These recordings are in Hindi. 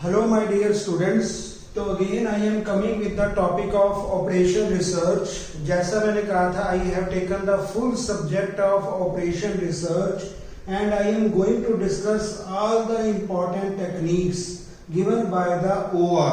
Hello my dear students, तो again I am coming with the topic of operation research. जैसा मैंने कहा था, I have taken the full subject of operation research and I am going to discuss all the important techniques given by the OR.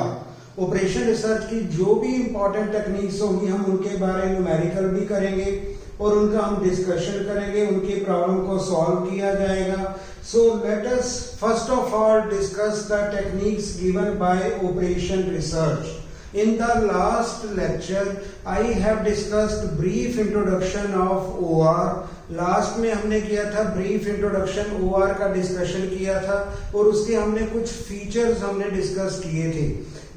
Operation research की जो भी इम्पोर्टेंट टेक्निक्स होंगी हम उनके बारे में न्यूमेरिकल भी करेंगे और उनका हम डिस्कशन करेंगे, उनकी प्रॉब्लम को सॉल्व किया जाएगा. So let us first of all discuss the techniques given by operation research. In the last lecture I have discussed brief introduction of OR. Last में हमने किया था ब्रीफ इंट्रोडक्शन OR का डिस्कशन किया था और उसके हमने कुछ फीचर्स हमने डिस्कस किए थे.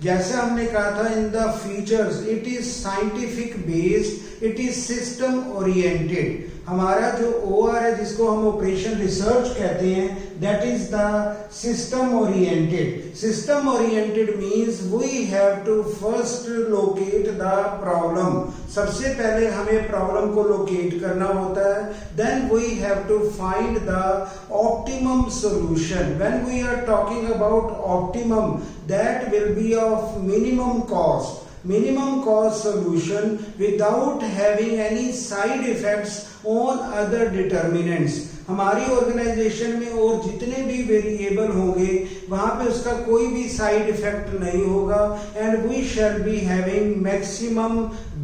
जैसे हमने कहा था in the features it is scientific based, it is system oriented. हमारा जो OR है जिसको हम ऑपरेशन रिसर्च कहते हैं that is the system oriented. System oriented means we have to first locate the problem. सबसे पहले हमें प्रॉब्लम को लोकेट करना होता है. Then we have to find the optimum solution. When we are talking about optimum that will be of minimum cost. Minimum cost solution without having any side effects on other determinants. हमारी ऑर्गेनाइजेशन में और जितने भी वेरिएबल होंगे वहां पे उसका कोई भी साइड इफेक्ट नहीं होगा and we shall be having maximum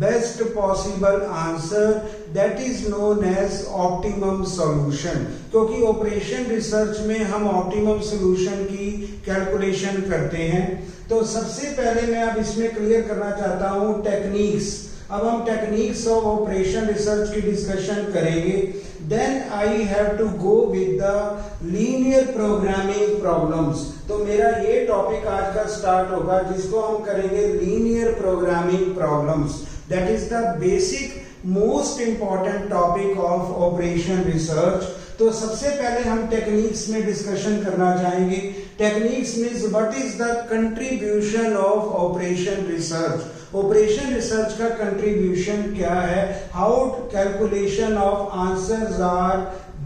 best possible answer that is known as optimum solution. क्योंकि ऑपरेशन रिसर्च में हम ऑप्टिमम सॉल्यूशन की कैलकुलेशन करते हैं. तो सबसे पहले मैं अब इसमें क्लियर करना चाहता हूं टेक्निक्स. अब हम टेक्निक्स ऑफ ऑपरेशन रिसर्च की डिस्कशन करेंगे. Then I have to go with the linear programming problems. तो मेरा ये टॉपिक आज का स्टार्ट होगा जिसको हम करेंगे linear programming problems. That is the basic most important topic of operation research. तो सबसे पहले हम टेक्निक्स में डिस्कशन करना चाहेंगे. Techniques means what is the contribution of operation research. Operation research का कंट्रीब्यूशन क्या है, how calculation of answers are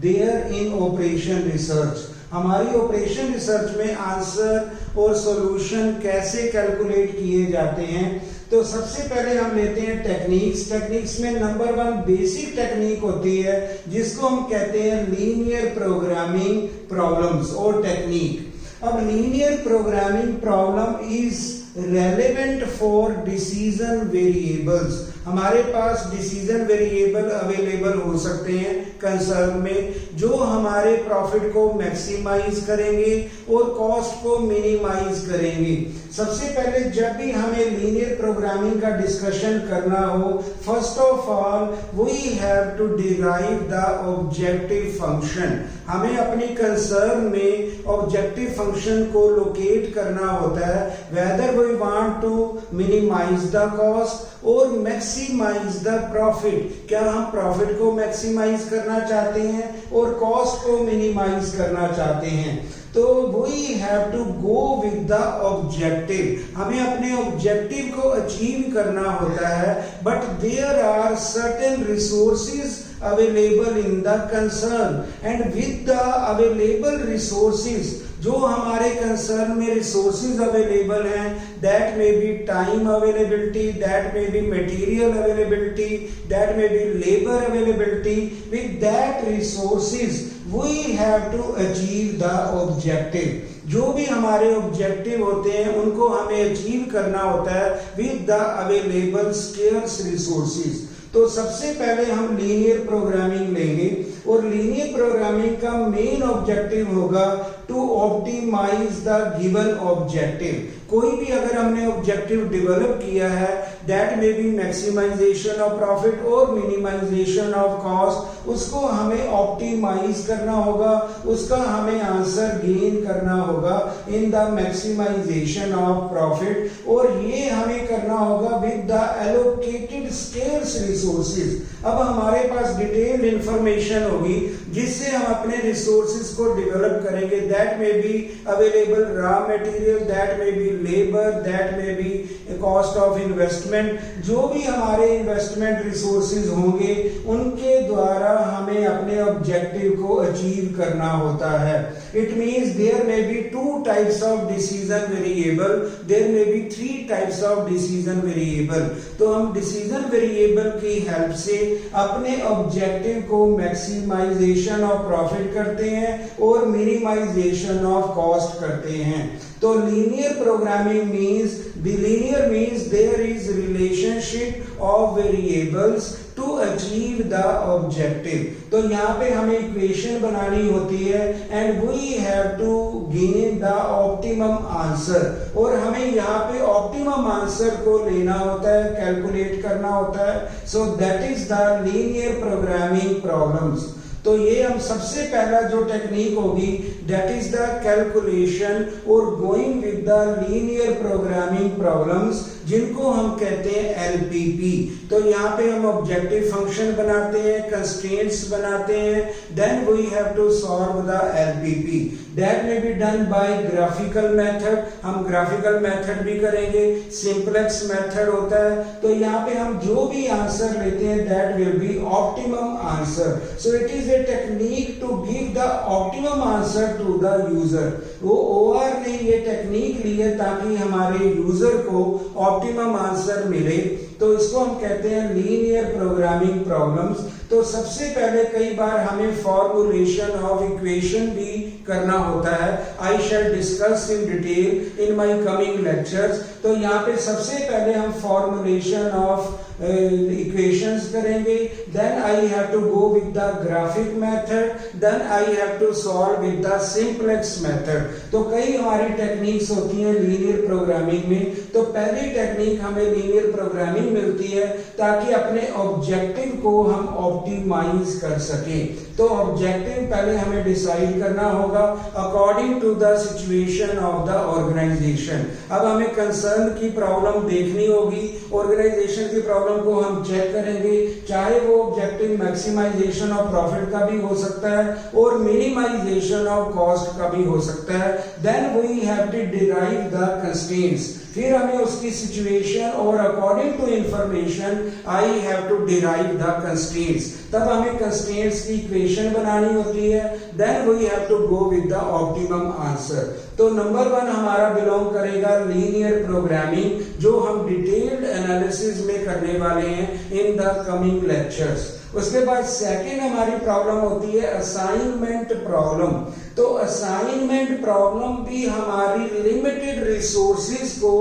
there in operation research. हमारी ऑपरेशन रिसर्च में आंसर और सॉल्यूशन कैसे कैलकुलेट किए जाते हैं. तो सबसे पहले हम लेते हैं टेक्निक्स. टेक्निक्स में नंबर 1 बेसिक टेक्निक होती है जिसको हम कहते हैं लीनियर प्रोग्रामिंग प्रॉब्लम्स और टेक्निक. अब linear programming problem is relevant for decision variables. हमारे पास डिसीजन वेरिएबल अवेलेबल हो सकते हैं कंसर्न में जो हमारे प्रॉफिट को मैक्सिमाइज करेंगे और कॉस्ट को मिनिमाइज करेंगे. सबसे पहले जब भी हमें लीनियर प्रोग्रामिंग का डिस्कशन करना हो first of all we have to derive the objective function. हमें अपनी कंसर्न में ऑब्जेक्टिव फंक्शन को लोकेट करना होता है. Whether we want to minimize the cost और मैक्सिमाइज द प्रॉफिट. क्या हम प्रॉफिट को मैक्सिमाइज करना चाहते हैं और कॉस्ट को मिनिमाइज करना चाहते हैं. तो we have to go with the objective. हमें अपने ऑब्जेक्टिव को अचीव करना होता है but there are certain resources available in the concern and with the available resources जो हमारे कंसर्न में रिसोर्सेज अवेलेबल हैं that may be time availability, that may be material availability, that may be labour availability. With that resources we have to achieve the objective. जो भी हमारे ऑब्जेक्टिव होते हैं उनको हमें अचीव करना होता है with the available scarce resources. तो सबसे पहले हम लीनियर प्रोग्रामिंग लेंगे और लीनियर प्रोग्रामिंग का मेन ऑब्जेक्टिव होगा to optimize the given objective. कोई भी अगर हमने ऑब्जेक्टिव डेवलप किया है that may be maximization of profit और मिनिमाइजेशन ऑफ कॉस्ट, उसको हमें ऑप्टिमाइज करना होगा, उसका हमें आंसर गेन करना होगा in the maximization of profit. और ये हमें करना होगा with the allocated scarce resources. अब हमारे पास डिटेल्ड इंफॉर्मेशन होगी जिससे हम अपने रिसोर्सेज को डेवलप करेंगे. That may be available raw material, that may be labour, that में बी कॉस्ट ऑफ इन्वेस्टमेंट। जो भी हमारे इन्वेस्टमेंट रिसोर्सेज होंगे उनके द्वारा हमें अपने ऑब्जेक्टिव को अचीव करना होता है। It means there may be 2 types of decision variable, there may be 3 types of decision variable. तो हम डिसीजन वेरिएबल की हेल्प से अपने ऑब्जेक्टिव को मैक्सिमाइजेशन ऑफ प्रॉफिट करते हैं और मिनिमाइजेशन ऑफ कॉस्ट करते हैं। तो linear programming means there is relationship of variables to achieve the objective. तो यहाँ पे हमें इक्वेशन बनानी होती है and we have to gain the optimum answer, और हमें यहाँ पे ऑप्टिमम आंसर को लेना होता है, कैलकुलेट करना होता है। So that is the linear programming problems. तो ये हम सबसे पहला जो टेक्निक होगी दैट इज द कैलकुलेशन और going with the linear programming problems, जिनको हम कहते हैं एलपीपी। तो यहाँ पे हम ऑब्जेक्टिव फंक्शन बनाते हैं, कंस्ट्रेंट्स बनाते हैं, then we have to solve the LPP. That may be done by graphical method, हम ग्राफिकल मेथड भी करेंगे, सिंपलेक्स मेथड होता है। तो यहाँ पे हम जो भी आंसर लेते हैं that will be optimum answer. So it is a technique to give the optimum answer to the user. वो ओआर ने ये टेक्निक ली है ताकि हमारे यूजर को ऑप्टिमम आंसर मिले। तो इसको हम कहते हैं लीनियर प्रोग्रामिंग प्रॉब्लम्स। तो सबसे पहले कई बार हमें फॉर्मुलेशन ऑफ इक्वेशन भी करना होता है। I shall discuss in detail in my coming lectures. तो यहाँ पे सबसे पहले हम फॉर्मुलेशन ऑफ इक्वेशंस करेंगे, then I have to go with the graphic method, then I have to solve with the simplex method. तो कई हमारी टेक्निक्स होती हैं लीनियर प्रोग्रामिंग में। तो पहली टेक्निक हमें लीनियर प्रोग्रामिंग मिलती है ताकि अपने ऑब्जेक्टिव को हम ऑप्टिमाइज कर सकें। तो ऑब्जेक्टिव पहले हमें डिसाइड करना होगा according to the situation of the organisation. अब हमें कंसर्न की प्रॉब्लम देखनी होगी, ऑर्गेनाइजेशन की प्रॉब्लम को हम चेक करेंगे, चाहे वो ऑब्जेक्टिव मैक्सिमाइजेशन ऑफ प्रॉफिट का भी हो सकता है और मिनिमाइजेशन ऑफ कॉस्ट का भी हो सकता है। Then we have to derive the constraints. फिर हमें उसकी सिचुएशन और according to information I have to derive the constraints. तब हमें कंस्ट्रेंट्स की इक्वेशन बनानी होती है, then we have to go with the optimum answer. तो नंबर 1 हमारा बिलोंग करेगा लीनियर प्रोग्रामिंग, जो हम डिटेल्ड एनालिसिस में करने वाले हैं इन द कमिंग लेक्चर्स। उसके बाद सेकंड हमारी प्रॉब्लम होती है असाइनमेंट प्रॉब्लम। तो असाइनमेंट प्रॉब्लम भी हमारी लिमिटेड रिसोर्सेज को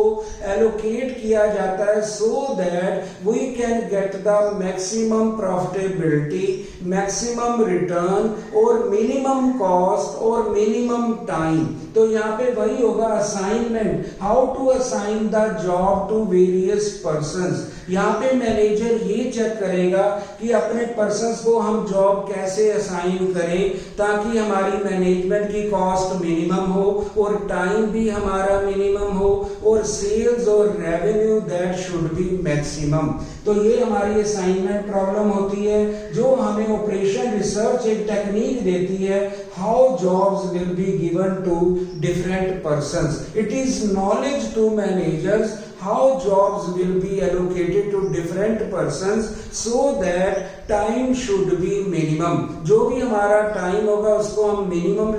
एलोकेट किया जाता है so that we can get the maximum profitability, maximum return और मिनिमम कॉस्ट और मिनिमम टाइम। तो यहाँ पे वही होगा assignment, how to assign the job to various persons. यहाँ पे मैनेजर ये चेक करेगा कि अपने पर्संस को हम जॉब कैसे असाइन करें ताकि हमारी मैनेजमेंट की कॉस्ट मिनिमम हो और टाइम भी हमारा मिनिमम हो और सेल्स और revenue that should be maximum. तो ये हमारी असाइनमेंट प्रॉब्लम होती है जो हमें ऑपरेशन रिसर्च एक टेक्निक देती है, how jobs will be given to different persons. It is knowledge to managers how jobs will be allocated to different persons so that time should be minimum। जो भी हमारा टाइम होगा उसको हम मिनिमम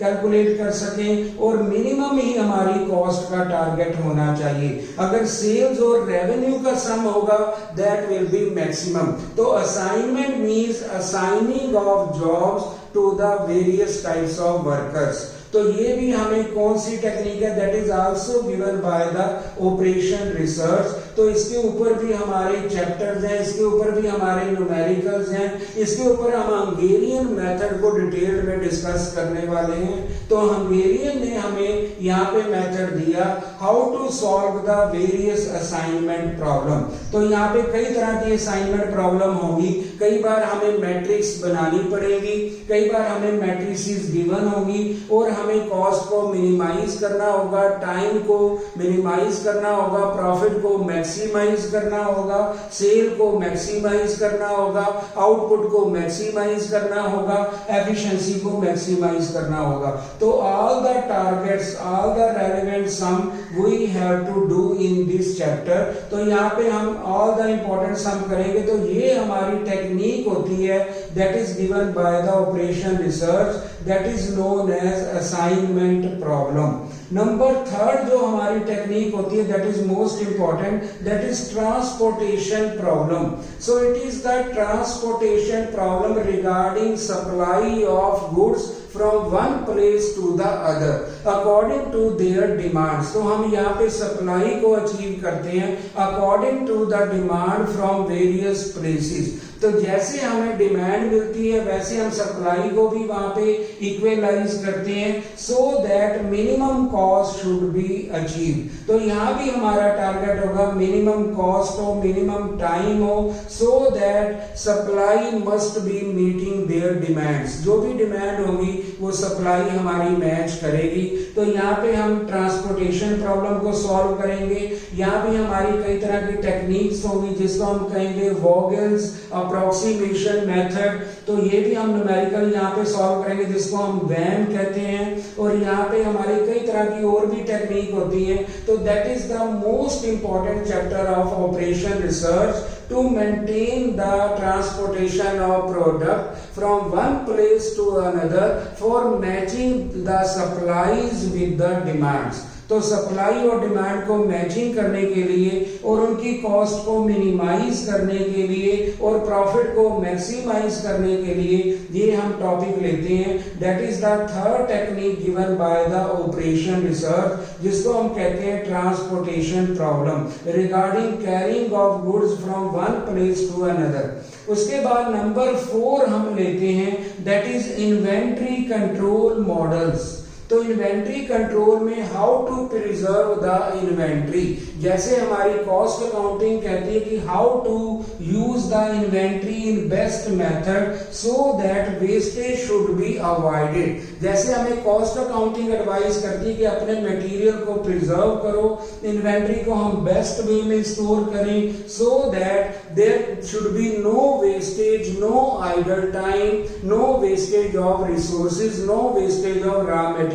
कैलकुलेट कर सकें और मिनिमम ही हमारी कॉस्ट का टारगेट होना चाहिए। अगर सेल्स और रेवेन्यू का सम होगा दैट विल बी मैक्सिमम। तो assignment means assigning of jobs to the various types of workers. तो ये भी हमें कौन सी टेक्निक है, that is also given by the operation research. तो इसके ऊपर भी हमारे चैप्टर्स हैं, इसके ऊपर भी हमारे न्यूमेरिकल्स हैं, इसके ऊपर हम हंगेरियन मेथड को डिटेल में डिस्कस करने वाले हैं। तो हंगेरियन ने हमें यहाँ पे मेथड दिया how to solve the various assignment problem. तो यहाँ पे कई तरह की असाइनमेंट प्रॉब्लम होगी। कई बार हमें मैट्रिक्स बनानी पड़ेगी, कई बार हमें मैट्रिसेस गिवन होगी और हमें कॉस्ट को मिनिमाइज करना होगा, टाइम को मिनिमाइज करना होगा, प्रॉफिट को मैक्सिमाइज करना होगा, सेल को मैक्सिमाइज करना होगा, आउटपुट को मैक्सिमाइज करना होगा, एफिशिएंसी को मैक्सिमाइज करना होगा। तो all the targets, all the relevant sum we have to do in this chapter. तो यहाँ पे हम ऑल द इंपॉर्टेंट सम करेंगे। तो ये हमारी टेक्निक होती है that is given by the operation research, that is known as assignment problem. Number third जो हमारी टेक्निक होती है that is most important, that is transportation problem. So it is the transportation problem regarding supply of goods from one place to the other according to their demands। तो हम यहाँ पे सप्लाई को अचीव करते हैं according to the demand from various places। तो जैसे हमें डिमांड मिलती है वैसे हम सप्लाई को भी वहां पे इक्वलाइज करते हैं, so that minimum cost should be achieve. तो यहाँ भी हमारा टारगेट होगा मिनिमम कॉस्ट हो, मिनिमम टाइम हो, so that supply must be meeting there demands. जो भी डिमांड होगी वो सप्लाई हमारी मैच करेगी। तो यहाँ पे हम ट्रांसपोर्टेशन प्रॉब्लम को सॉल्व करेंगे। यहाँ भी हमारी कई तरह की टेक्निक्स होंगी जिसको हम कहेंगे वोगल्स अप्रोक्सीमेशन मेथड। तो ये भी हम न्यूमेरिकल यहाँ पे सॉल्व करेंगे जिसको हम वैम कहते हैं। और यहाँ पे हमारी कई तरह की और भी टेक्निक होती है। तो that is the most important chapter of operation research to maintain the transportation of product from one place to another for matching the supplies with the demands। तो सप्लाई और डिमांड को मैचिंग करने के लिए और उनकी कॉस्ट को मिनिमाइज करने के लिए और प्रॉफिट को मैक्सिमाइज करने के लिए ये हम टॉपिक लेते हैं। That is the third technique given by the operation research, जिसको हम कहते हैं transportation problem regarding carrying of goods from one place to another. उसके बाद नंबर 4 हम लेते हैं that is inventory control models. तो इन्वेंट्री कंट्रोल में how to preserve the inventory, जैसे हमारी कॉस्ट अकाउंटिंग कहती है कि how to use the inventory in best method so that wastage should be avoided. जैसे हमें कॉस्ट अकाउंटिंग एडवाइस करती है कि अपने मटेरियल को प्रिजर्व करो, इन्वेंट्री को हम बेस्ट वे में स्टोर करें so that there should be no wastage, no idle time, no wastage of resources, no wastage of raw material.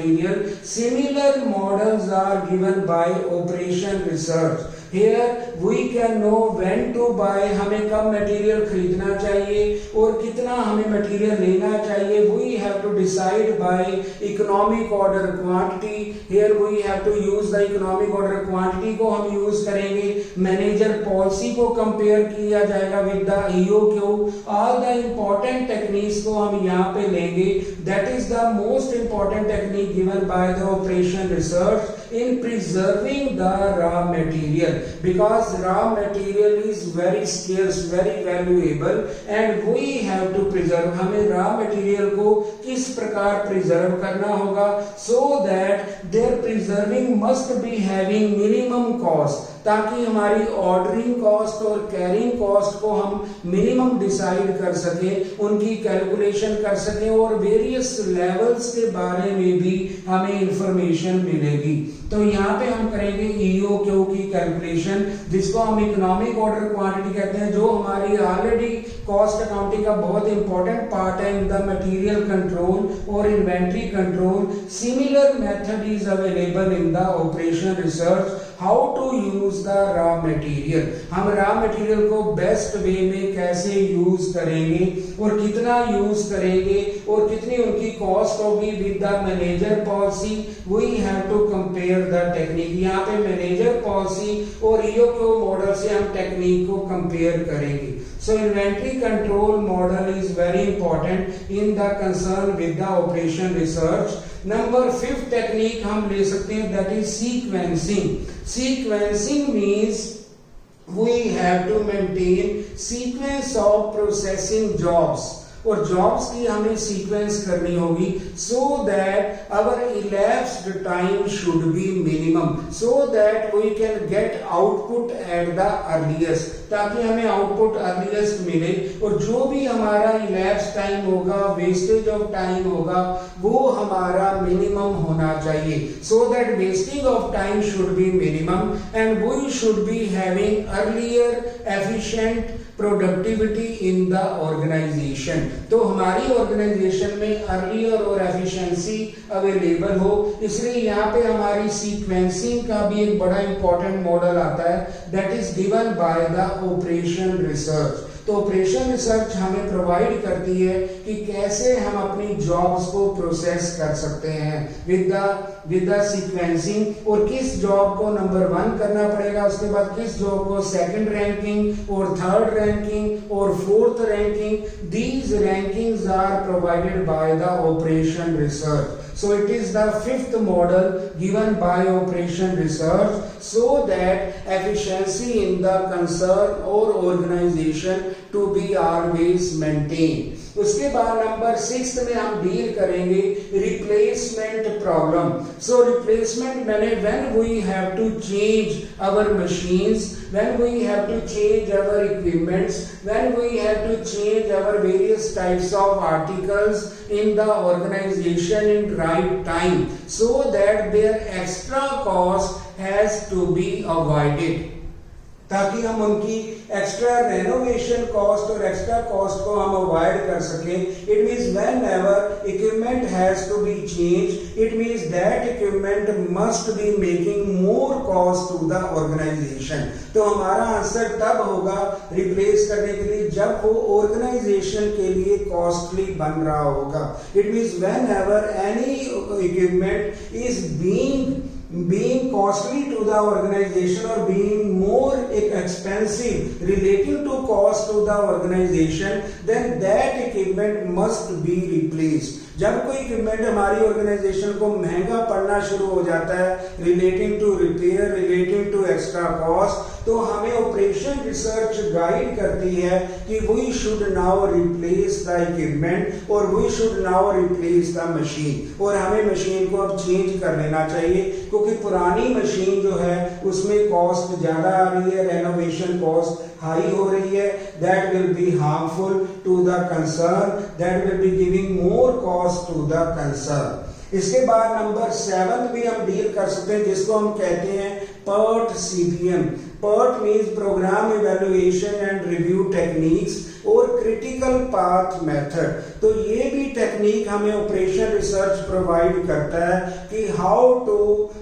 Similar models are given by operation research। Here we can know when to buy, हमें कब मटेरियल खरीदना चाहिए और कितना हमें मटेरियल लेना चाहिए। We have to decide by economic order quantity। Here we have to use the economic order quantity को हम यूज करेंगे। मैनेजर पॉलिसी को कंपेयर किया जाएगा with the EOQ। All the important techniques को हम यहाँ पे लेंगे। That is the most important technique given by the operation research in preserving the raw material, because raw material is very scarce, very valuable and we have to preserve। हमें raw material को किस प्रकार preserve करना होगा so that their preserving must be having minimum cost, ताकि हमारी ऑर्डरिंग कॉस्ट और कैरिंग कॉस्ट को हम मिनिमम डिसाइड कर सके, उनकी कैलकुलेशन कर सके और वेरियस लेवल्स के बारे में भी हमें इंफॉर्मेशन मिलेगी। तो यहाँ पे हम करेंगे EOQ की कैलकुलेशन, जिसको हम इकोनॉमिक ऑर्डर क्वांटिटी कहते हैं, जो हमारी ऑलरेडी कॉस्ट अकाउंटिंग का बहुत इंपॉर्टेंट पार्ट है इन द मटेरियल कंट्रोल और inventory control. Similar method is available in the operation research how to use the raw material. हम रॉ मटेरियल को बेस्ट वे में कैसे यूज करेंगे और कितना यूज करेंगे और कितनी उनकी कॉस्ट होगी with the manager policy. We have to compare the technique. यहाँ पे मैनेजर पॉलिसी और EOQ मॉडल से हम टेक्निक को कंपेयर करेंगे। So inventory control model is very important in the concern with the operation research. Number 5 technique हम ले सकते हैं that is sequencing. Sequencing means we have to maintain sequence of processing jobs और जॉब्स की हमें सीक्वेंस करनी होगी so that our elapsed time should be minimum so that we can get output at the earliest, ताकि हमें आउटपुट अर्लीस्ट मिले और जो भी हमारा elapsed टाइम होगा, वेस्टेज ऑफ टाइम होगा, वो हमारा मिनिमम होना चाहिए. So that wasting of time should be minimum and we should be having earlier efficient productivity in the organisation. तो हमारी ऑर्गेनाइजेशन में अर्लियर और एफिशिएंसी अवेलेबल हो, इसलिए यहाँ पे हमारी सीक्वेंसिंग का भी एक बड़ा इंपॉर्टेंट मॉडल आता है, that is given by the operation research. तो ऑपरेशन रिसर्च हमें प्रोवाइड करती है कि कैसे हम अपनी जॉब्स को प्रोसेस कर सकते हैं विद द सीक्वेंसिंग, और किस जॉब को नंबर 1 करना पड़ेगा, उसके बाद किस जॉब को सेकंड रैंकिंग और थर्ड रैंकिंग और fourth ranking. These rankings are provided by the operation research. So it is the fifth model given by operation research so that efficiency in the concern or organization to be always maintained. उसके बाद नंबर 6 में हम डील करेंगे replacement problem. So replacement means when we have to change our machines, when we have to change our equipments, when we have to change our various types of articles in the organization in right time, so that their extra cost has to be avoided. ताकि हम उनकी एक्स्ट्रा रेनोवेशन कॉस्ट और एक्स्ट्रा कॉस्ट को हम अवॉइड कर सकें. It means whenever equipment has to be change, it means that equipment must be making more cost to the organisation. तो हमारा आंसर तब होगा रिप्लेस करने के लिए जब वो ऑर्गेनाइजेशन के लिए कॉस्टली बन रहा होगा. It means whenever any equipment is being costly to the organization or being more expensive relating to cost to the organization, then that equipment must be replaced. जब कोई इक्विपमेंट हमारी ऑर्गेनाइजेशन को महंगा पड़ना शुरू हो जाता है relating to repair, relating to extra cost, तो हमें ऑपरेशन रिसर्च गाइड करती है कि we should now replace the equipment और we should now replace the machine. और हमें मशीन को अब चेंज कर लेना चाहिए क्योंकि पुरानी मशीन जो है उसमें कॉस्ट ज्यादा आ रही है, रेनोवेशन कॉस्ट हाई हो रही है. That will be harmful to the concern, that will be giving more cost to the concern. इसके बाद नंबर 7 भी हम डील कर सकते हैं जिसको हम कहते हैं PERT CPM. PERT means programme evaluation and review techniques और क्रिटिकल पाथ मेथड. तो ये भी टेक्निक हमें ऑपरेशन रिसर्च प्रोवाइड करता है कि हाउ टू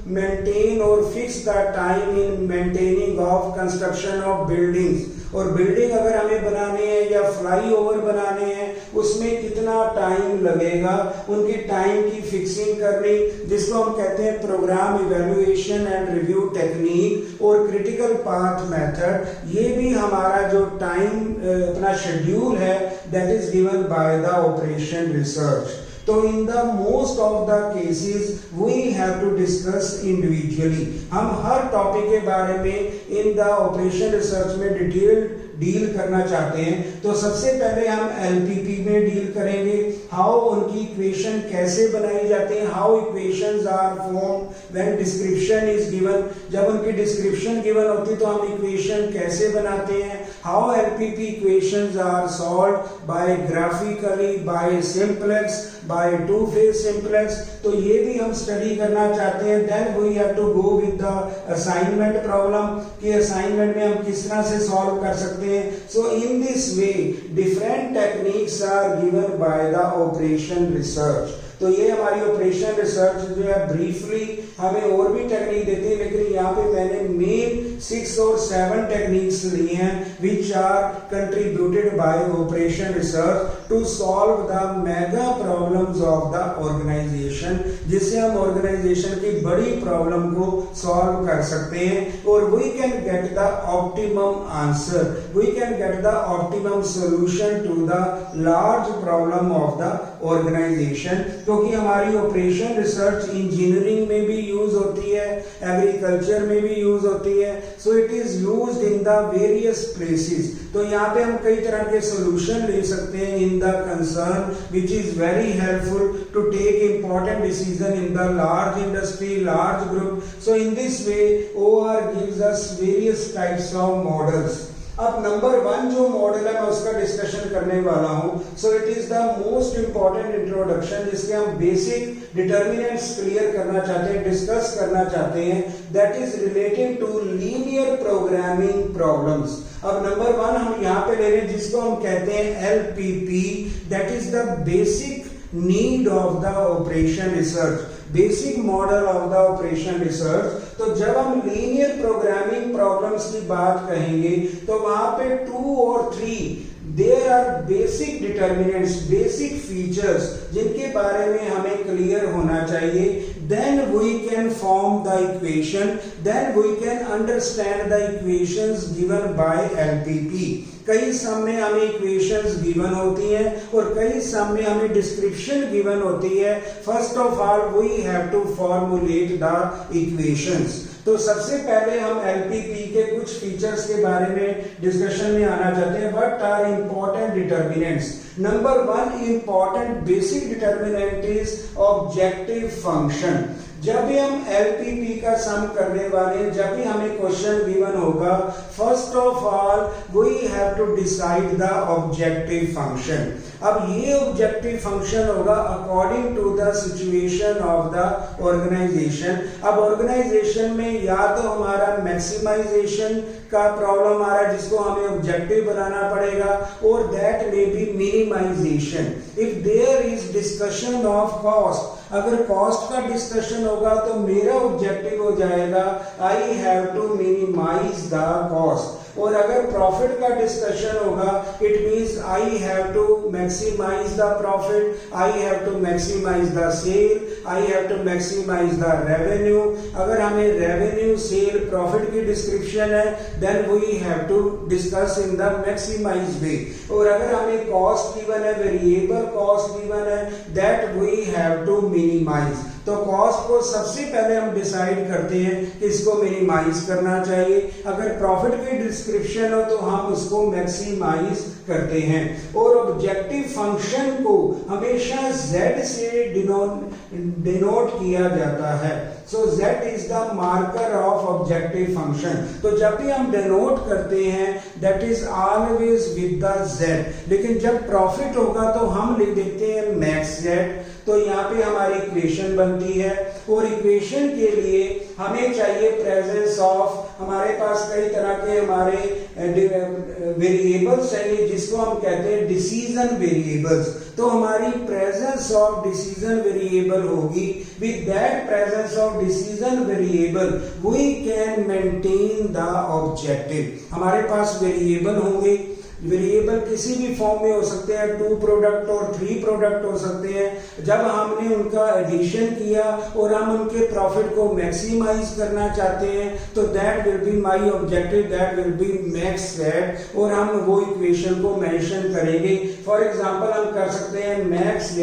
मेंटेन और fix the time in maintaining of construction of buildings. और बिल्डिंग अगर हमें बनाने हैं या फ्लाईओवर बनाने हैं उसमें कितना टाइम लगेगा, उनकी टाइम की फिक्सिंग करनी, जिसको हम कहते हैं program evaluation and review technique और क्रिटिकल पाथ मेथड. ये भी हमारा जो टाइम अपना शेड्यूल है that is given by the operation research. तो in the most of the cases we have to discuss individually. हम हर टॉपिक के बारे में इन द ऑपरेशन रिसर्च में डिटेल डील करना चाहते हैं. तो सबसे पहले हम एलपीपी में डील करेंगे, हाउ उनकी इक्वेशन कैसे बनाई जाती है, how equations are formed when description is given. जब उनकी डिस्क्रिप्शन गिवन होती तो हम इक्वेशन कैसे बनाते हैं, how LPP equations are solved by graphically, by simplex, by two phase simplex. तो ये भी हम स्टडी करना चाहते हैं. Then we have to go with the assignment problem कि असाइनमेंट में हम किस तरह से सॉल्व कर सकते हैं. So in this way different techniques are given by the operation research. तो ये हमारी ऑपरेशन रिसर्च जो है ब्रीफली हमें और भी टेक्निक देती है, लेकिन यहाँ पे मैंने मेन 6 और 7 टेक्निक्स ली हैं which are contributed by operation research to solve the mega problems of the organization, जिससे हम ऑर्गेनाइजेशन की बड़ी प्रॉब्लम को सॉल्व कर सकते हैं और we can get the optimum answer, we can get the optimum solution to the large problem of the organization. क्योंकि हमारी ऑपरेशन रिसर्च इंजीनियरिंग में भी यूज होती है, एग्रीकल्चर में भी यूज होती है, सो it is used in the various places. तो यहाँ पे हम कई तरह के सॉल्यूशन ले सकते हैं in the concern which is very helpful to take important decision in the large industry, large group. So in this way OR gives us various types of models. अब नंबर 1 जो मॉडल है मैं उसका डिस्कशन करने वाला हूं। सो it is the most important introduction जिसके हम बेसिक डिटर्मिनेंट्स क्लियर करना चाहते हैं, डिस्कस करना चाहते हैं, that is related to linear programming problems. अब नंबर 1 हम यहाँ पे ले रहे हैं जिसको हम कहते हैं LPP, that is the basic need of the operation research, basic model of the operation research. तो जब हम लीनियर प्रोग्रामिंग प्रॉब्लम्स की बात कहेंगे तो वहां पे 2 और 3 there are basic determinants, basic features जिनके बारे में हमें क्लियर होना चाहिए। Then we can form the equation, then we can understand the equations given by LPP। कई सम में हमें इक्वेशंस गिवन होती हैं और कई सम में हमें डिस्क्रिप्शन गिवन होती है। First of all we have to formulate the equations. तो सबसे पहले हम LPP के कुछ फीचर्स के बारे में डिस्कशन में आना चाहते हैं। What are important determinants? Number 1 important basic determinant is objective function. जब भी हम LPP का सम करने वाले हैं, जब भी हमें क्वेश्चन गिवन होगा, first of all we have to decide the objective function. अब ये ऑब्जेक्टिव फंक्शन होगा according to the situation of the organisation. अब ऑर्गेनाइजेशन में या तो हमारा मैक्सिमाइजेशन का प्रॉब्लम आ रहा है जिसको हमें ऑब्जेक्टिव बनाना पड़ेगा, और that may be minimization. If there is discussion of cost, अगर कॉस्ट का डिस्कशन होगा तो मेरा ऑब्जेक्टिव हो जाएगा I have to minimize the cost. और अगर प्रॉफिट का डिस्कशन होगा it means I have to maximize the profit, I have to maximize the sale, I have to maximize the revenue. अगर हमें रेवेन्यू, सेल, प्रॉफिट की डिस्क्रिप्शन है then we have to discuss in the maximize way. और अगर हमें कॉस्ट गिवन है, वेरिएबल कॉस्ट गिवन है, that we have to minimize. तो कॉस्ट को सबसे पहले हम डिसाइड करते हैं कि इसको मिनिमाइज करना चाहिए। अगर प्रॉफिट की डिस्क्रिप्शन हो तो हम उसको मैक्सिमाइज करते हैं। और ऑब्जेक्टिव फंक्शन को हमेशा Z से डिनोट किया जाता है। सो Z is the marker of objective function. तो जब भी हम डिनोट करते हैं that is always with the Z। लेकिन जब प्रॉफिट होगा तो हम लिख देते हैं मैक्स Z। तो यहाँ पे हमारी इक्वेशन बनती है, और इक्वेशन के लिए हमें चाहिए प्रेजेंस ऑफ, हमारे पास कई तरह के हमारे वेरिएबल्स चाहिए जिसको हम कहते हैं डिसीजन वेरिएबल्स। तो हमारी प्रेजेंस ऑफ डिसीजन वेरिएबल होगी। With that presence of decision variable we can maintain the objective. हमारे पास वेरिएबल होंगे, वेरिएबल किसी भी फॉर्म में हो सकते हैं, 2 प्रोडक्ट और 3 प्रोडक्ट हो सकते हैं। जब हमने उनका एडिशन किया और हम उनके प्रॉफिट को मैक्सिमाइज करना चाहते हैं तो that will be my objective, that will B max Z, और हम वो इक्वेशन को मेंशन करेंगे। फॉर एग्जांपल हम कर सकते हैं max Z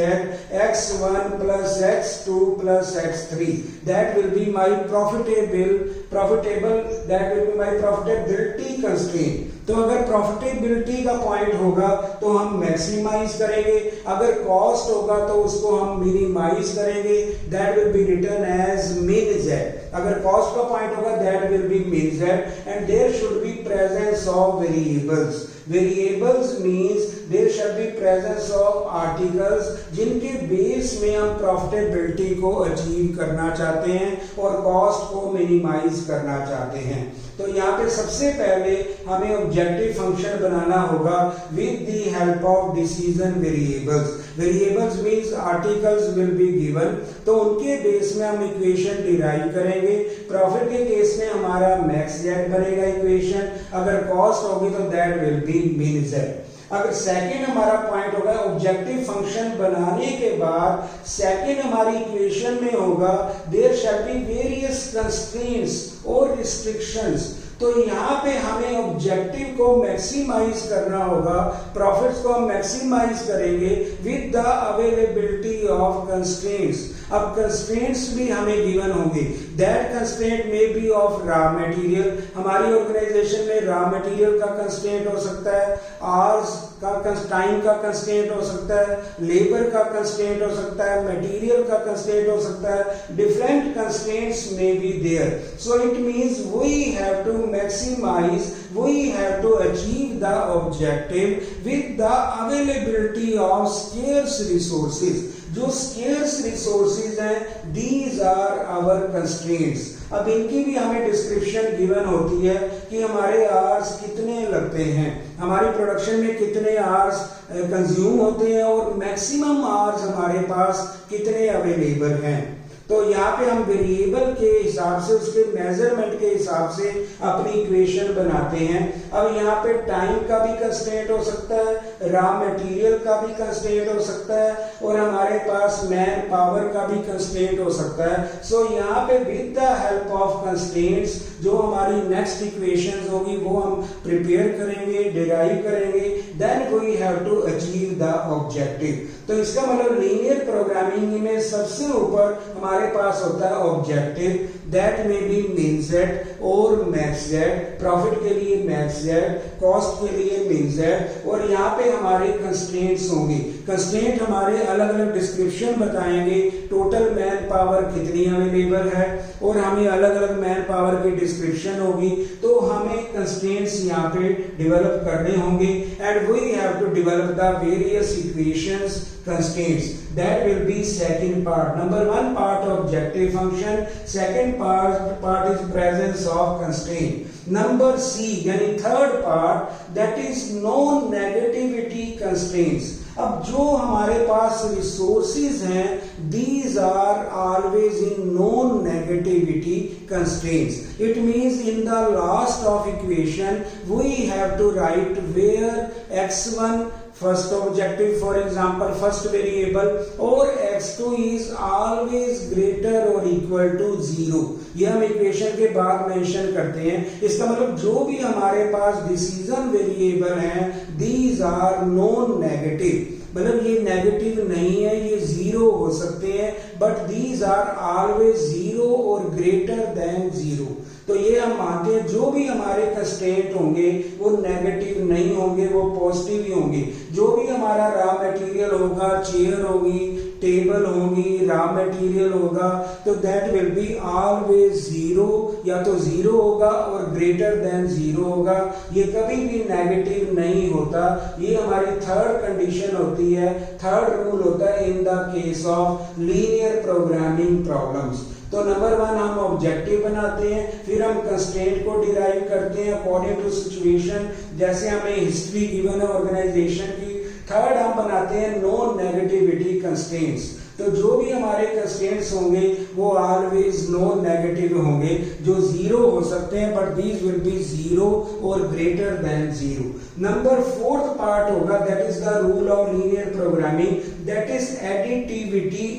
x1 plus x2 plus x3, that will be my profitable, that will be my profitability constraint. तो अगर प्रॉफिटेबिलिटी का पॉइंट होगा तो हम मैक्सिमाइज करेंगे, अगर कॉस्ट होगा तो उसको हम मिनिमाइज करेंगे, that will be written as min Z। अगर कॉस्ट का पॉइंट होगा that will be min Z, and there should be presence of variables. Variables means there should be presence of articles जिनके बेस में हम प्रॉफिटेबिलिटी को अचीव करना चाहते हैं और कॉस्ट को मिनिमाइज करना चाहते हैं। तो यहाँ पे सबसे पहले हमें ऑब्जेक्टिव फंक्शन बनाना होगा with the help of decision variables. Variables means articles will be given, तो उनके बेस में हम इक्वेशन डिराइव करेंगे। प्रॉफिट के केस में हमारा मैक्स Z बनेगा इक्वेशन, अगर कॉस्ट होगी तो that will be min Z। अगर सेकंड हमारा पॉइंट होगा ऑब्जेक्टिव फंक्शन बनाने के बाद सेकंड हमारी इक्वेशन में होगा there shall be various constraints और रिस्ट्रिक्शंस। तो यहाँ पे हमें ऑब्जेक्टिव को मैक्सिमाइज करना होगा, प्रॉफिट्स को हम मैक्सिमाइज करेंगे with the availability of constraints. अब कंस्ट्रेंट्स भी हमें गिवन होंगे, that constraint may be of raw material. हमारी ऑर्गेनाइजेशन में रॉ मटेरियल का कंस्ट्रेंट हो सकता है, आवर्स का टाइम का कंस्ट्रेंट हो सकता है, लेबर का कंस्ट्रेंट हो सकता है, मटेरियल का कंस्ट्रेंट हो सकता है, different constraints may be there. So it means we have to maximize, we have to achieve the objective with the availability of scarce resources। जो scarce resources हैं, these are our constraints। अब इनकी भी हमें डिस्क्रिप्शन गिवन होती है कि हमारे आवर्स कितने लगते हैं, हमारी प्रोडक्शन में कितने आवर्स कंज्यूम होते हैं और मैक्सिमम आवर्स हमारे पास कितने अवेलेबल हैं। तो यहाँ पे हम वेरिएबल के हिसाब से, उसके मेजरमेंट के हिसाब से अपनी इक्वेशन बनाते हैं। अब यहाँ पे टाइम का भी कंस्ट्रेंट हो सकता है, रॉ मटेरियल का भी कंस्ट्रेंट हो सकता है और हमारे पास मैन पावर का भी कंस्ट्रेंट हो सकता है। सो यहाँ पे with the help of constraints जो हमारी नेक्स्ट इक्वेशंस होगी वो हम प्रिपेयर करेंगे, डिराइव करेंगे, then we have to achieve the objective. तो इसका मतलब लीनियर प्रोग्रामिंग में सबसे ऊपर हमारे पास होता है ऑब्जेक्टिव, दैट में बी मीन सेट और मैक्स सेट, प्रॉफिट के लिए मैक्स सेट, कॉस्ट के लिए मीन सेट, और यहाँ पे हमारे कंस्ट्रेंट्स होंगे। कंस्ट्रेंट हमारे अलग अलग डिस्क्रिप्शन बताएंगे, टोटल मैन पावर कितनी अवेलेबल है और हमें अलग अलग मैन पावर की डिस्क्रिप्शन होगी। तो हमें कंस्ट्रेंट्स यहाँ पे डेवलप करने होंगे and we have to develop the various equations constraints। that will be second part। number 1 part objective function, second part is presence of constraint। number C यानी third part, that is non negativity constraints। अब जो हमारे पास रिसोर्सेज हैं, these are always in non negativity constraints। it means in the last of equation we have to write where x1 first objective, for example first variable, or x2 is always greater or equal to 0। ये हम इक्वेशन के बाद मेंशन करते हैं। इसका मतलब जो भी हमारे पास डिसीजन वेरिएबल हैं, these are non negative, मतलब ये नेगेटिव नहीं है, ये जीरो हो सकते हैं, but these are always zero और ग्रेटर देन जीरो। तो ये हम मानते हैं जो भी हमारे कंस्ट्रेंट होंगे वो नेगेटिव नहीं होंगे, वो पॉजिटिव ही होंगे। जो भी हमारा रॉ मटेरियल होगा, चेयर होगी, टेबल होगी, रॉ मटेरियल होगा, तो that will be always zero, या तो जीरो होगा और ग्रेटर देन जीरो होगा। ये कभी भी नेगेटिव नहीं होता। ये हमारी थर्ड कंडीशन होती है, थर्ड रूल होता है in the case of linear programming problems. तो नंबर 1 हम ऑब्जेक्टिव बनाते हैं, फिर हम कंस्ट्रेंट को डिराइव करते हैं अकॉर्डिंग टू सिचुएशन, जैसे हमें हिस्ट्री गिवन है ऑर्गेनाइजेशन की। थर्ड हम बनाते हैं नॉन नेगेटिविटी कंस्ट्रेंट्स। तो जो भी हमारे कंस्ट्रेंट्स होंगे वो ऑलवेज नॉन नेगेटिव होंगे, जो जीरो हो सकते हैं, but these will be zero और greater than zero. Number 4th part होगा, that is the rule of linear programming, that is additivity.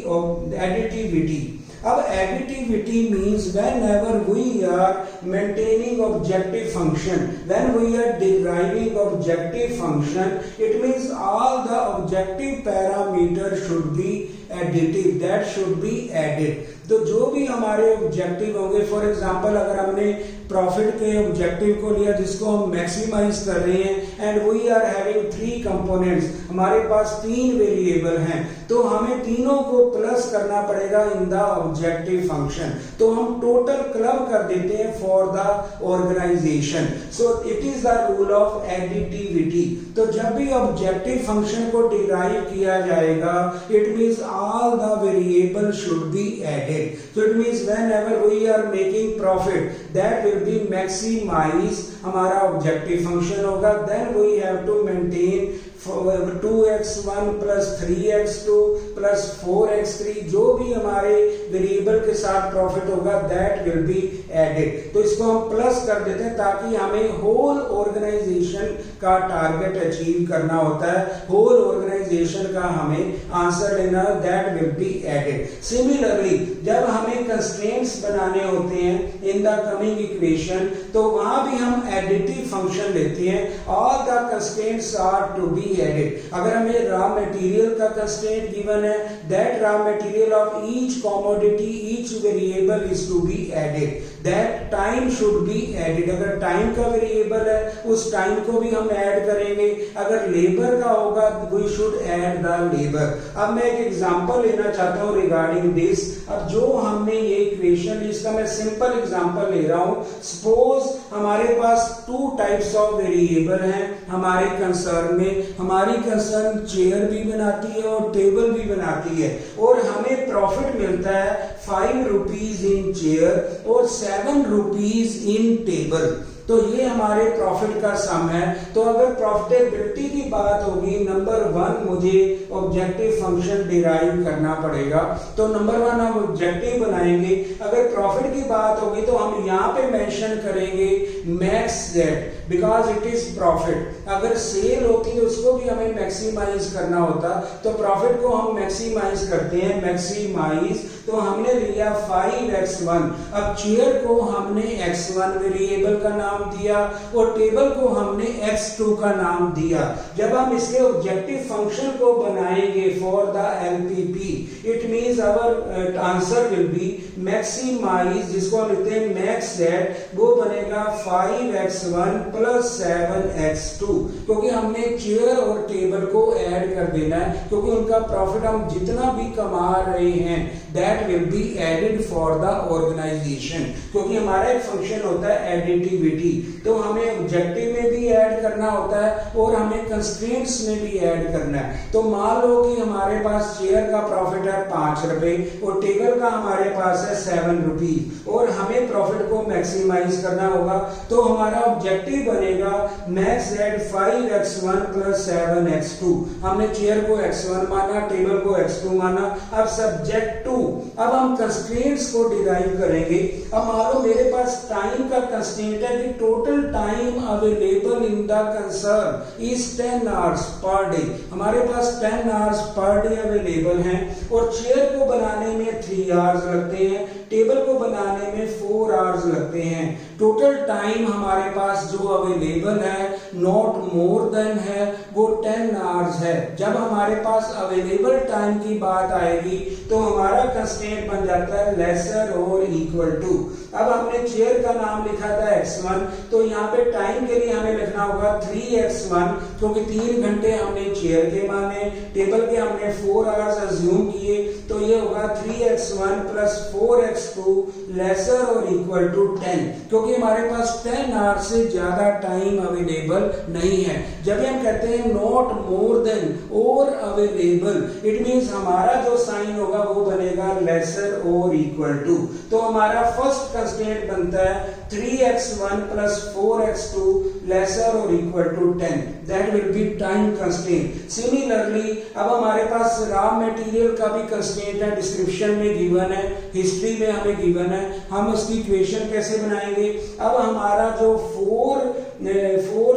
अब additivity means whenever we are maintaining objective function, when we are deriving objective function, it means all the objective parameters should be additive, that should be added। तो जो भी हमारे ऑब्जेक्टिव होंगे, फॉर एग्जांपल अगर हमने प्रॉफिट के ऑब्जेक्टिव को लिया जिसको हम मैक्सिमाइज कर रहे हैं, and we are having 3 components, हमारे पास 3 वेरिएबल हैं, तो हमें तीनों को प्लस करना पड़ेगा इन द ऑब्जेक्टिव फंक्शन। तो हम टोटल क्लब कर देते हैं for the organization. So it is the rule of additivity. तो जब भी ऑब्जेक्टिव फंक्शन को डिराइव किया जाएगा, it means all the variable should be added. So it means whenever we are making profit, that will be maximize, हमारा objective function होगा, then we have to maintain 2x1 plus 3x2 plus 4x3 जो भी हमारे वेरिएबल के साथ प्रॉफिट होगा दैट विल बी एडेड। तो इसको हम प्लस कर देते हैं ताकि हमें होल ऑर्गेनाइजेशन का टारगेट अचीव करना होता है, होल ऑर्गेनाइजेशन का हमें आंसर लेना, that will be added. Similarly जब हमें कंस्ट्रेंट्स बनाने होते हैं इन द कमिंग इक्वेशन तो वहां भी हम एडिटिव फंक्शन लेते हैं, all the constraints are to be added. अगर हमें रॉ मटेरियल का कंस्ट्रेंट गिवन है that raw material of each commodity each variable is to be added, that time should be added. अगर टाइम का वेरिएबल है उस टाइम को भी हम ऐड करेंगे, अगर लेबर का होगा we should add the labour. अब मैं एक एग्जांपल लेना चाहता हूं रिगार्डिंग दिस। अब जो हमने ये इक्वेशन, इसका मैं सिंपल एग्जांपल ले रहा हूं। सपोज हमारे पास टू टाइप्स ऑफ वेरिएबल हैं हमारे कंसर्न में। हमारी कंसर्न चेयर भी बनाती है और टेबल भी बनाती है, और हमें प्रॉफिट मिलता है 5 रुपीज इन चेयर और 7 रुपीज इन टेबल। तो ये हमारे प्रॉफिट का सम है। तो अगर प्रॉफिटेबिलिटी की बात होगी, नंबर 1 मुझे ऑब्जेक्टिव फंक्शन डिराइव करना पड़ेगा। तो नंबर 1 हम ऑब्जेक्टिव बनाएंगे। अगर प्रॉफिट की बात होगी तो हम यहाँ पे मेंशन करेंगे max Z because it is profit. अगर सेल होती तो उसको भी हमें मैक्सिमाइज करना होता, तो प्रॉफिट को हम मैक्सिमाइज करते हैं, मैक्सिमाइज। तो हमने लिया 5x1। अब चेयर को हमने x1 वेरिएबल का नाम दिया और टेबल को हमने x2 का नाम दिया। जब हम इसके ऑब्जेक्टिव फंक्शन को बनाएंगे for the LPP, it means our answer will be maximize, जिसको हम लिखते हैं मैक्स जेड, वो बनेगा 5x1 प्लस 7x2, क्योंकि हमने चेयर और टेबल को ऐड कर देना है, क्योंकि उनका प्रॉफिट हम जितना भी कमा रहे हैं that will be added for the organization, क्योंकि हमारा एक फंक्शन होता है एडिटिविटी। तो हमें ऑब्जेक्टिव में भी ऐड करना होता है और हमें कंस्ट्रेंट्स में भी ऐड करना है। तो मान लो कि हमारे पास चेयर का प्रॉफिट है 5 रुपए और टेबल का हमारे पास है 7 रुपीज और हमें प्रॉफिट को मैक्सिमाइज करना होगा। तो हमारा ऑब्जेक्टिव बनेगा max Z 5x1 plus 7x2। हमने चेयर को x1 माना, टेबल को x2 माना। अब सब्जेक्ट टू, अब हम कंस्ट्रेंट्स को डिराइव करेंगे। अब मान लो मेरे पास टाइम का कंस्ट्रेंट है कि total time available in the concern is 10 hours per day. हमारे पास 10 आवर्स पर डे अवेलेबल हैं और चेयर को बनाने में 3 आवर्स लगते हैं, टेबल को बनाने में 4 आवर्स लगते हैं। टोटल टाइम हमारे पास जो अवेलेबल है नॉट मोर देन है वो 10 आवर्स है। जब हमारे पास अवेलेबल टाइम की बात आएगी तो हमारा कंस्ट्रेंट बन जाता है लेसर और इक्वल टू। अब हमने चेयर का नाम लिखा था x1, तो यहाँ पे टाइम के लिए हमें लिखना होगा 3x1, क्योंकि 3 घंटे हमने चेयर के माने, टेबल के हमने 4 आवर्स अज्यूम किए, तो ये होगा 3x1 प्लस 4x2 लेसर और इक्वल टू 10, क्योंकि हमारे पास 10 आवर्स से ज्यादा टाइम अवेलेबल नहीं है। जब हम कहते हैं नॉट मोर देन और अवेलेबल, इट मींस हमारा जो साइन होगा वो बनेगा लेसर और इक्वल टू। तो हमारा फर्स्ट कंस्ट्रेंट बनता है 3x1 प्लस 4x2 लेसर और equal to 10, that will be time constraint. Similarly अब हमारे पास रॉ मटेरियल का भी कंस्ट्रेंट है, डिस्क्रिप्शन में गिवन है, हिस्ट्री में हमें गिवन है। हम उसकी इक्वेशन कैसे बनाएंगे? अब हमारा जो 4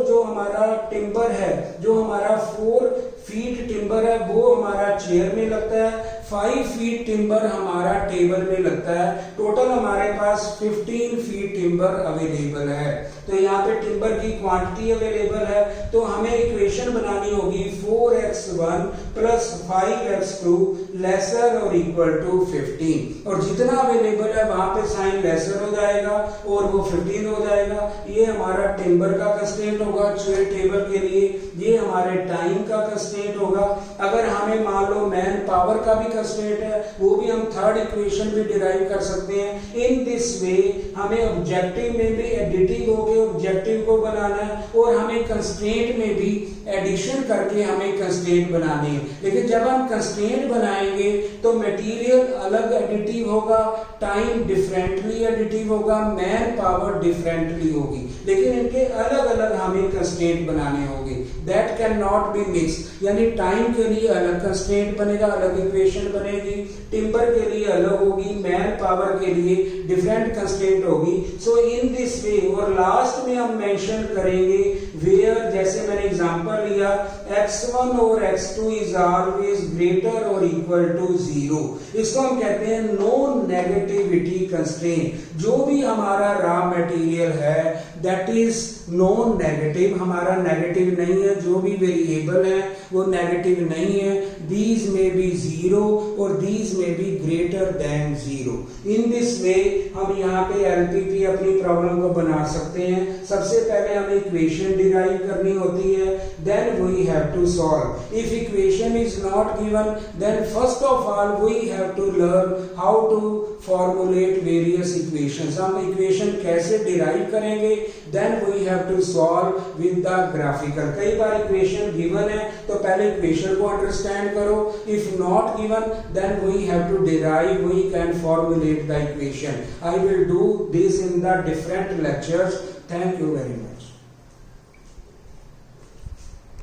जो हमारा टिम्बर है, जो हमारा 4 फीट टिम्बर है वो हमारा चेयर में लगता है, 5 फीट टिम्बर हमारा टेबल में लगता है। टोटल हमारे पास 15 फीट टिम्बर अवेलेबल है। तो यहाँ पे टिम्बर की क्वांटिटी अवेलेबल है, तो हमें इक्वेशन बनानी होगी 4x1 प्लस 5x2 लेसर और इक्वल टू 15, और जितना अवेलेबल है वहां पे साइन लेसर हो जाएगा और वो 15 हो जाएगा। ये हमारा टिम्बर का कंस्ट्रेंट होगा चेयर टेबल के लिए, ये हमारे टाइम का कंस्ट्रेंट होगा। अगर हमें मान लो मैन पावर का भी कंस्ट्रेंट है वो भी हम थर्ड इक्वेशन भी डिराइव कर सकते हैं। इन दिस वे हमें ऑब्जेक्टिव में भी एडिटिव होके ऑब्जेक्टिव को बनाना है और हमें कंस्ट्रेंट में भी एडिशन करके हमें कंस्ट्रेंट बनानी है। लेकिन जब हम कंस्ट्रेंट बनाएंगे तो मटेरियल अलग एडिटिव होगा, टाइम डिफरेंटली एडिटिव होगा, मैन पावर डिफरेंटली होगी, लेकिन इनके अलग अलग हमें कंस्ट्रेंट बनाने होंगे। That can not be mix, यानी टाइम के लिए अलग कंस्ट्रेंट बनेगा, अलग इक्वेशन बनेगी, टिम्बर के लिए अलग होगी, मैन पावर के लिए डिफरेंट कंस्ट्रेंट होगी। सो इन दिस वे, और लास्ट में हम मेंशन करेंगे वेयर, जैसे मैंने एग्जांपल लिया x1 और x2 इज ऑलवेज ग्रेटर और इक्वल टू 0। इसको हम कहते हैं नो नेगेटिविटी कंस्ट्रेंट। जो भी हमारा रॉ मटेरियल है दैट इज नॉन नेगेटिव, हमारा नेगेटिव नहीं है, जो भी वेरिएबल है वो नेगेटिव नहीं है। दीज में बी 0 और दीज में be greater than 0। In this वे हम यहाँ पे एलपीपी अपनी प्रॉब्लम को बना सकते हैं। सबसे पहले हमें इक्वेशन डिराइव करनी होती है, then we have to solve. If equation is not given then first of all we have to learn how to formulate various equations. हम इक्वेशन कैसे डिराइव करेंगे, then we have to solve with the graphical. कई बार इक्वेशन गिवन है तो पहले इक्वेशन को अंडरस्टैंड करो, if not given then we have to derive, we can formulate the equation. I will do this in the different lectures. Thank you very much.